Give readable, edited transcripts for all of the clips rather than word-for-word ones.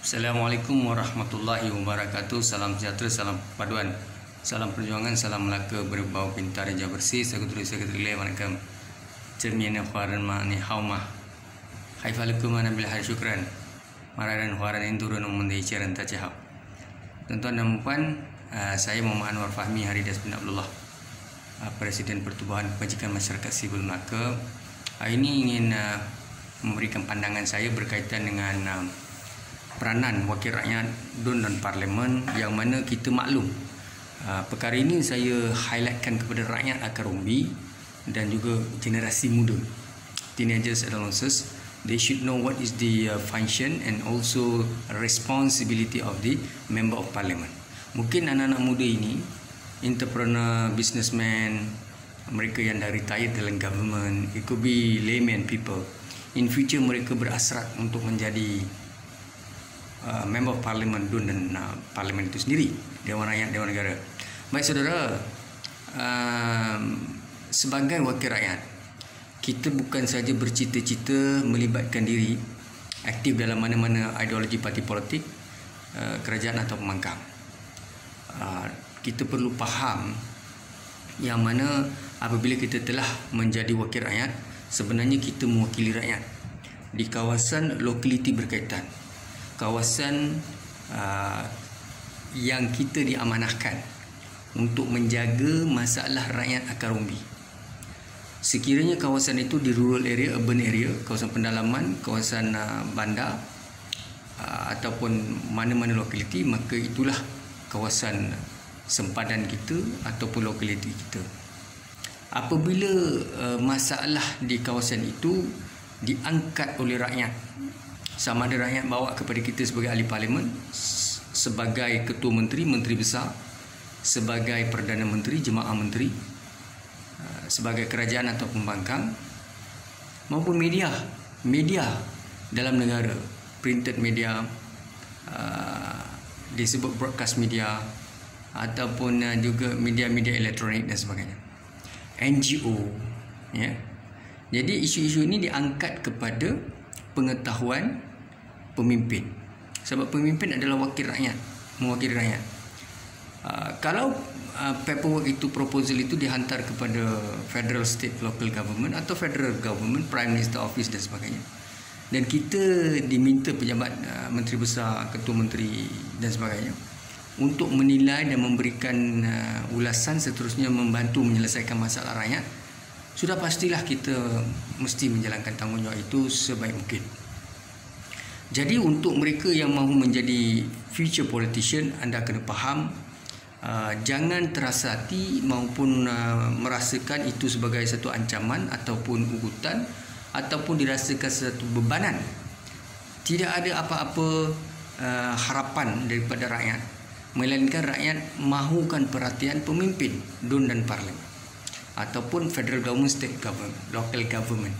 Assalamualaikum warahmatullahi wabarakatuh. Salam sejahtera, salam paduan, salam perjuangan, salam Melaka berbau pintar reja bersih. Sekretari Waalaikum. Cermian khuaran ma ni hauma. Haifalakum ana bil har syukran. Maradan khuaran indurun mundi ciaran ta cahap. Tuan-tuan dan puan, saya Muhammad Anwar Fahmi Haridas bin Abdullah, Presiden Pertubuhan Kebajikan Masyarakat Sivil Melaka. Hari ini ingin memberikan pandangan saya berkaitan dengan peranan wakil rakyat DUN dan Parlimen, yang mana kita maklum perkara ini saya highlightkan kepada rakyat akar umbi dan juga generasi muda, teenagers, adolescents. They should know what is the function and also responsibility of the member of parliament. Mungkin anak-anak muda ini entrepreneur, businessman, mereka yang dah retired dalam government, it could be layman people. In future mereka berasrat untuk menjadi member of parliament DUN dan parlimen itu sendiri, Dewan Rakyat, Dewan Negara. Baik saudara, sebagai wakil rakyat, kita bukan saja bercita-cita melibatkan diri aktif dalam mana-mana ideologi parti politik, kerajaan atau pembangkang. Kita perlu faham yang mana apabila kita telah menjadi wakil rakyat, sebenarnya kita mewakili rakyat di kawasan lokaliti berkaitan, kawasan yang kita diamanahkan untuk menjaga masalah rakyat akar umbi. Sekiranya kawasan itu di rural area, urban area, kawasan pendalaman, kawasan bandar ataupun mana-mana lokaliti, maka itulah kawasan sempadan kita ataupun lokaliti kita. Apabila masalah di kawasan itu diangkat oleh rakyat, sama ada rakyat bawa kepada kita sebagai ahli parlimen, sebagai ketua menteri, menteri besar, sebagai perdana menteri, jemaah menteri, sebagai kerajaan atau pembangkang, maupun media dalam negara, printed media, disebut broadcast media, ataupun juga media-media elektronik dan sebagainya, NGO, ya. Jadi isu-isu ini diangkat kepada pengetahuan pemimpin, sebab pemimpin adalah wakil rakyat, mewakili rakyat. Kalau paperwork itu, proposal itu dihantar kepada federal, state, local government atau federal government, prime minister office dan sebagainya, dan kita diminta pejabat menteri besar, ketua menteri dan sebagainya untuk menilai dan memberikan ulasan, seterusnya membantu menyelesaikan masalah rakyat, sudah pastilah kita mesti menjalankan tanggungjawab itu sebaik mungkin. Jadi untuk mereka yang mahu menjadi future politician, anda kena faham, jangan terasa hati maupun merasakan itu sebagai satu ancaman ataupun ugutan ataupun dirasakan satu bebanan. Tidak ada apa-apa harapan daripada rakyat, melainkan rakyat mahukan perhatian pemimpin DUN dan parlimen ataupun federal government, state government, local government.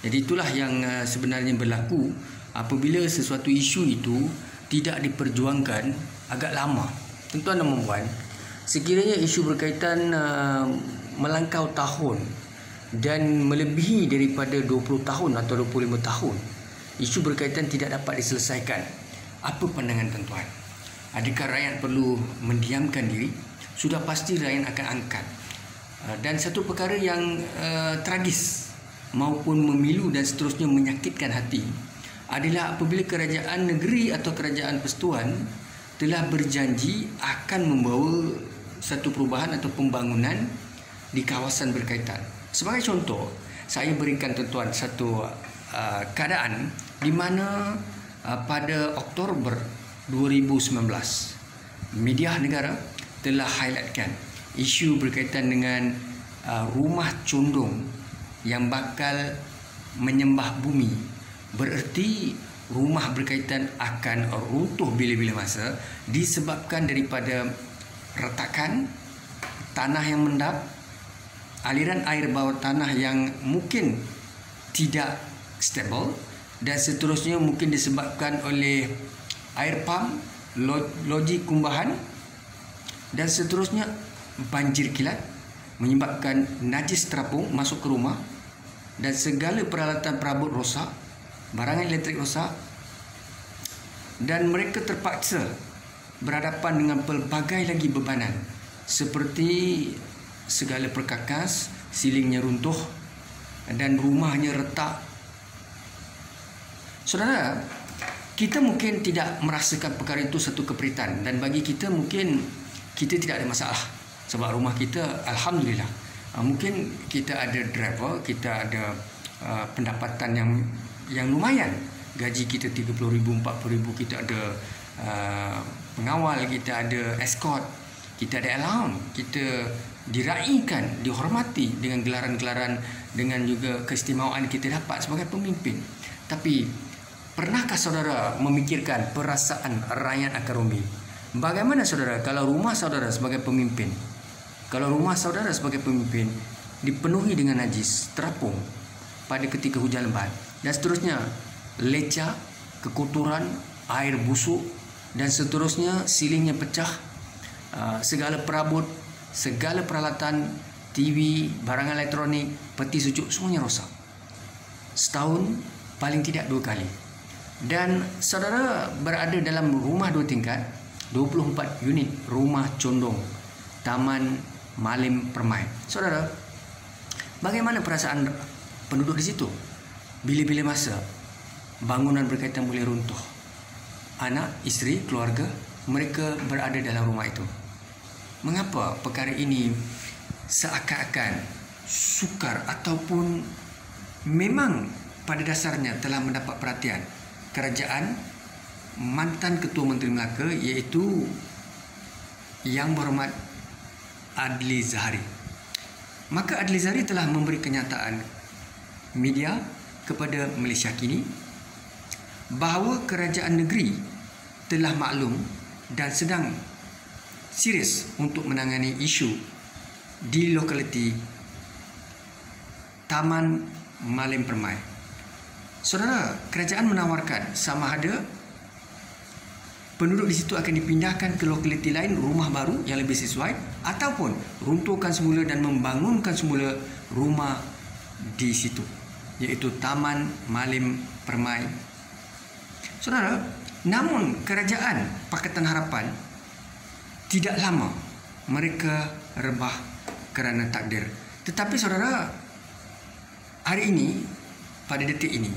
Jadi itulah yang sebenarnya berlaku apabila sesuatu isu itu tidak diperjuangkan agak lama. Tuan-tuan dan puan, sekiranya isu berkaitan melangkau tahun dan melebihi daripada 20 tahun atau 25 tahun, isu berkaitan tidak dapat diselesaikan, apa pandangan tuan-tuan? Adakah rakyat perlu mendiamkan diri? Sudah pasti rakyat akan angkat. Dan satu perkara yang tragis maupun memilu dan seterusnya menyakitkan hati adalah apabila kerajaan negeri atau kerajaan persekutuan telah berjanji akan membawa satu perubahan atau pembangunan di kawasan berkaitan. Sebagai contoh, saya berikan tuan-tuan satu keadaan di mana pada Oktober 2019 media negara telah highlightkan isu berkaitan dengan rumah condong yang bakal menyembah bumi. Bererti rumah berkaitan akan runtuh bila-bila masa disebabkan daripada retakan tanah yang mendap, aliran air bawah tanah yang mungkin tidak stabil, dan seterusnya mungkin disebabkan oleh air pump, loji kumbahan, dan seterusnya banjir kilat menyebabkan najis terapung masuk ke rumah, dan segala peralatan perabot rosak, barangan elektrik rosak, dan mereka terpaksa berhadapan dengan pelbagai lagi bebanan seperti segala perkakas, silingnya runtuh dan rumahnya retak. Saudara, kita mungkin tidak merasakan perkara itu satu keperitan, dan bagi kita mungkin kita tidak ada masalah sebab rumah kita alhamdulillah. Mungkin kita ada driver, kita ada pendapatan yang lumayan. Gaji kita 30,000, 40,000, kita ada pengawal, kita ada escort, kita ada allowance, kita diraikan, dihormati dengan gelaran-gelaran, dengan juga keistimewaan kita dapat sebagai pemimpin. Tapi pernahkah saudara memikirkan perasaan rakyat akan Rumi? Bagaimana saudara kalau rumah saudara sebagai pemimpin, kalau rumah saudara sebagai pemimpin dipenuhi dengan najis, terapung pada ketika hujan lebat dan seterusnya, lecah, kekotoran, air busuk dan seterusnya, silingnya pecah, segala perabot, segala peralatan, TV, barang elektronik, peti sejuk, semuanya rosak. Setahun paling tidak 2 kali. Dan saudara berada dalam rumah 2 tingkat, 24 unit rumah condong, Taman Malim Permai. Saudara, bagaimana perasaan penduduk di situ? Bila-bila masa bangunan berkaitan boleh runtuh, anak, isteri, keluarga mereka berada dalam rumah itu. Mengapa perkara ini seakan-akan sukar ataupun memang pada dasarnya telah mendapat perhatian kerajaan mantan Ketua Menteri Melaka, iaitu Yang Berhormat Adli Zahari. Maka Adli Zahari telah memberi kenyataan media kepada Malaysia Kini bahawa kerajaan negeri telah maklum dan sedang serius untuk menangani isu di lokaliti Taman Malim Permai. Saudara, kerajaan menawarkan sama ada penduduk di situ akan dipindahkan ke lokaliti lain, rumah baru yang lebih sesuai, ataupun runtuhkan semula dan membangunkan semula rumah di situ, iaitu Taman Malim Permai. Saudara, namun kerajaan Pakatan Harapan tidak lama mereka rebah kerana takdir. Tetapi saudara, hari ini, pada detik ini,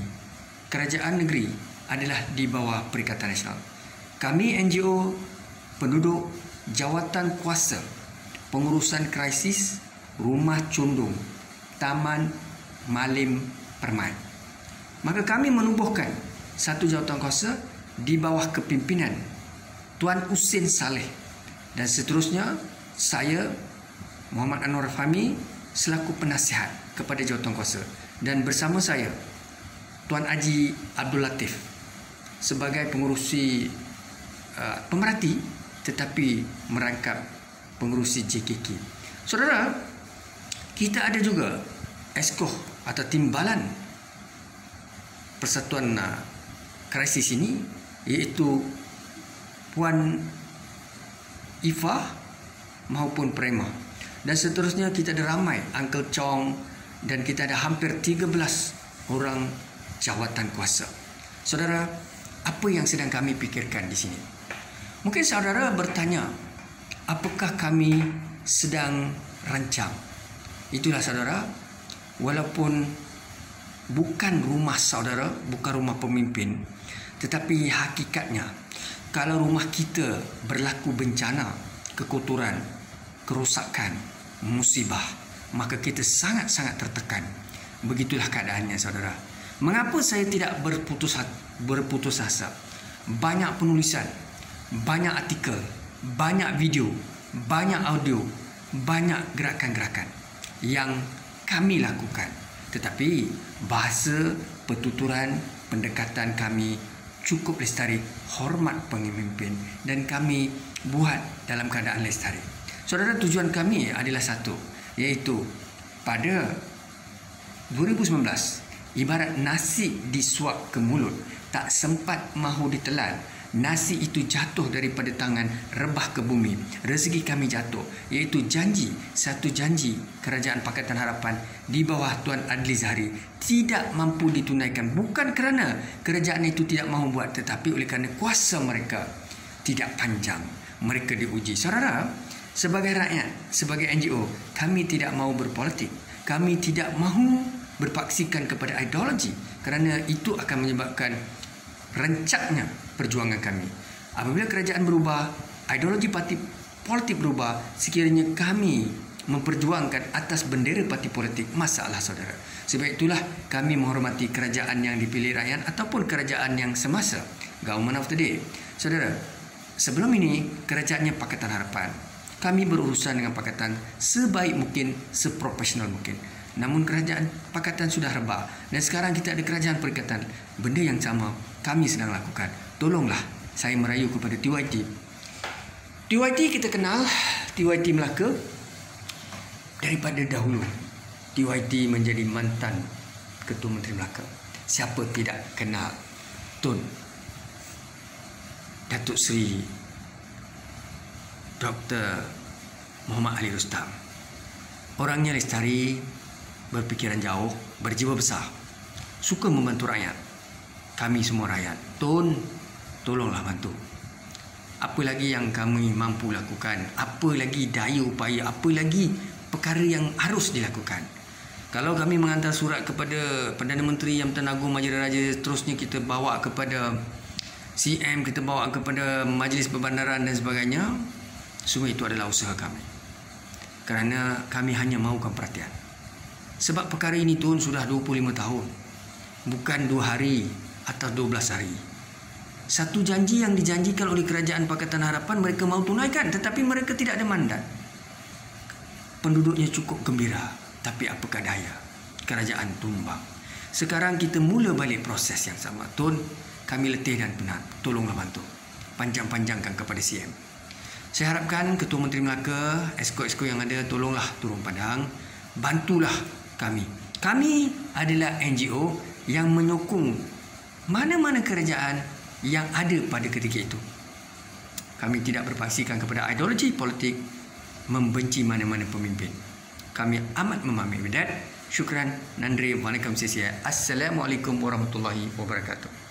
kerajaan negeri adalah di bawah Perikatan Nasional. Kami NGO penduduk jawatan kuasa pengurusan krisis rumah condong Taman Malim Permai. Maka kami menubuhkan satu jawatan kuasa di bawah kepimpinan Tuan Husin Saleh, dan seterusnya saya Muhammad Anwar Fahmi selaku penasihat kepada jawatan kuasa, dan bersama saya Tuan Haji Abdul Latif sebagai pengurusi pemerhati tetapi merangkap pengurusi JKK. Saudara, kita ada juga eskoh atau timbalan persatuan krisis ini, iaitu Puan Ifah maupun Prema, dan seterusnya kita ada ramai Uncle Chong, dan kita ada hampir 13 orang jawatan kuasa. Saudara, apa yang sedang kami pikirkan di sini? Mungkin saudara bertanya, apakah kami sedang rancang? Itulah saudara, walaupun bukan rumah saudara, bukan rumah pemimpin, tetapi hakikatnya kalau rumah kita berlaku bencana, kekotoran, kerosakan, musibah, maka kita sangat-sangat tertekan. Begitulah keadaannya saudara. Mengapa saya tidak berputus asa? Banyak penulisan, banyak artikel, banyak video, banyak audio, banyak gerakan-gerakan yang kami lakukan. Tetapi bahasa, pertuturan, pendekatan kami cukup lestari, hormat pemimpin, dan kami buat dalam keadaan lestari. Saudara, tujuan kami adalah satu, iaitu pada 2019, ibarat nasi disuap ke mulut, tak sempat mahu ditelan, nasi itu jatuh daripada tangan rebah ke bumi, rezeki kami jatuh, iaitu satu janji Kerajaan Pakatan Harapan di bawah Tuan Adli Zahari tidak mampu ditunaikan, bukan kerana kerajaan itu tidak mahu buat, tetapi oleh kerana kuasa mereka tidak panjang, mereka diuji. Saudara, sebagai rakyat, sebagai NGO, kami tidak mahu berpolitik, kami tidak mahu berpaksikan kepada ideologi, kerana itu akan menyebabkan rencaknya perjuangan kami. Apabila kerajaan berubah, ideologi parti politik berubah, sekiranya kami memperjuangkan atas bendera parti politik, masalah saudara. Sebab itulah kami menghormati kerajaan yang dipilih rakyat ataupun kerajaan yang semasa, government of the day. Saudara, sebelum ini kerajaannya Pakatan Harapan, kami berurusan dengan Pakatan sebaik mungkin, seprofesional mungkin. Namun kerajaan Pakatan sudah rebah dan sekarang kita ada kerajaan perikatan. Benda yang sama kami sedang lakukan. Tolonglah saya merayu kepada TYT. TYT kita kenal, TYT Melaka daripada dahulu. TYT menjadi mantan Ketua Menteri Melaka. Siapa tidak kenal Tun Datuk Seri Dr. Muhammad Ali Rustam. Orangnya lestari, berfikiran jauh, berjiwa besar, suka membantu rakyat. Kami semua rakyat, Tun, tolonglah bantu. Apa lagi yang kami mampu lakukan, apa lagi daya upaya, apa lagi perkara yang harus dilakukan. Kalau kami menghantar surat kepada Perdana Menteri yang Pertuan Agong Majlis terusnya kita bawa kepada CM, kita bawa kepada Majlis Perbandaran dan sebagainya, semua itu adalah usaha kami. Kerana kami hanya mahukan perhatian. Sebab perkara ini Tun sudah 25 tahun. Bukan 2 hari atau 12 hari. Satu janji yang dijanjikan oleh Kerajaan Pakatan Harapan mereka mahu tunaikan, tetapi mereka tidak ada mandat. Penduduknya cukup gembira, tapi apakah daya? Kerajaan tumbang. Sekarang kita mula balik proses yang sama. Tun, kami letih dan penat. Tolonglah bantu. Panjang-panjangkan kepada CM. Saya harapkan Ketua Menteri Melaka, esko-esko yang ada, tolonglah turun padang. Bantulah kami. Kami adalah NGO yang menyokong mana-mana kerajaan yang ada pada ketika itu. Kami tidak berpaksikan kepada ideologi politik, membenci mana-mana pemimpin. Kami amat memahami. With that, syukran, nandri, waalaikumsalam. Assalamualaikum warahmatullahi wabarakatuh.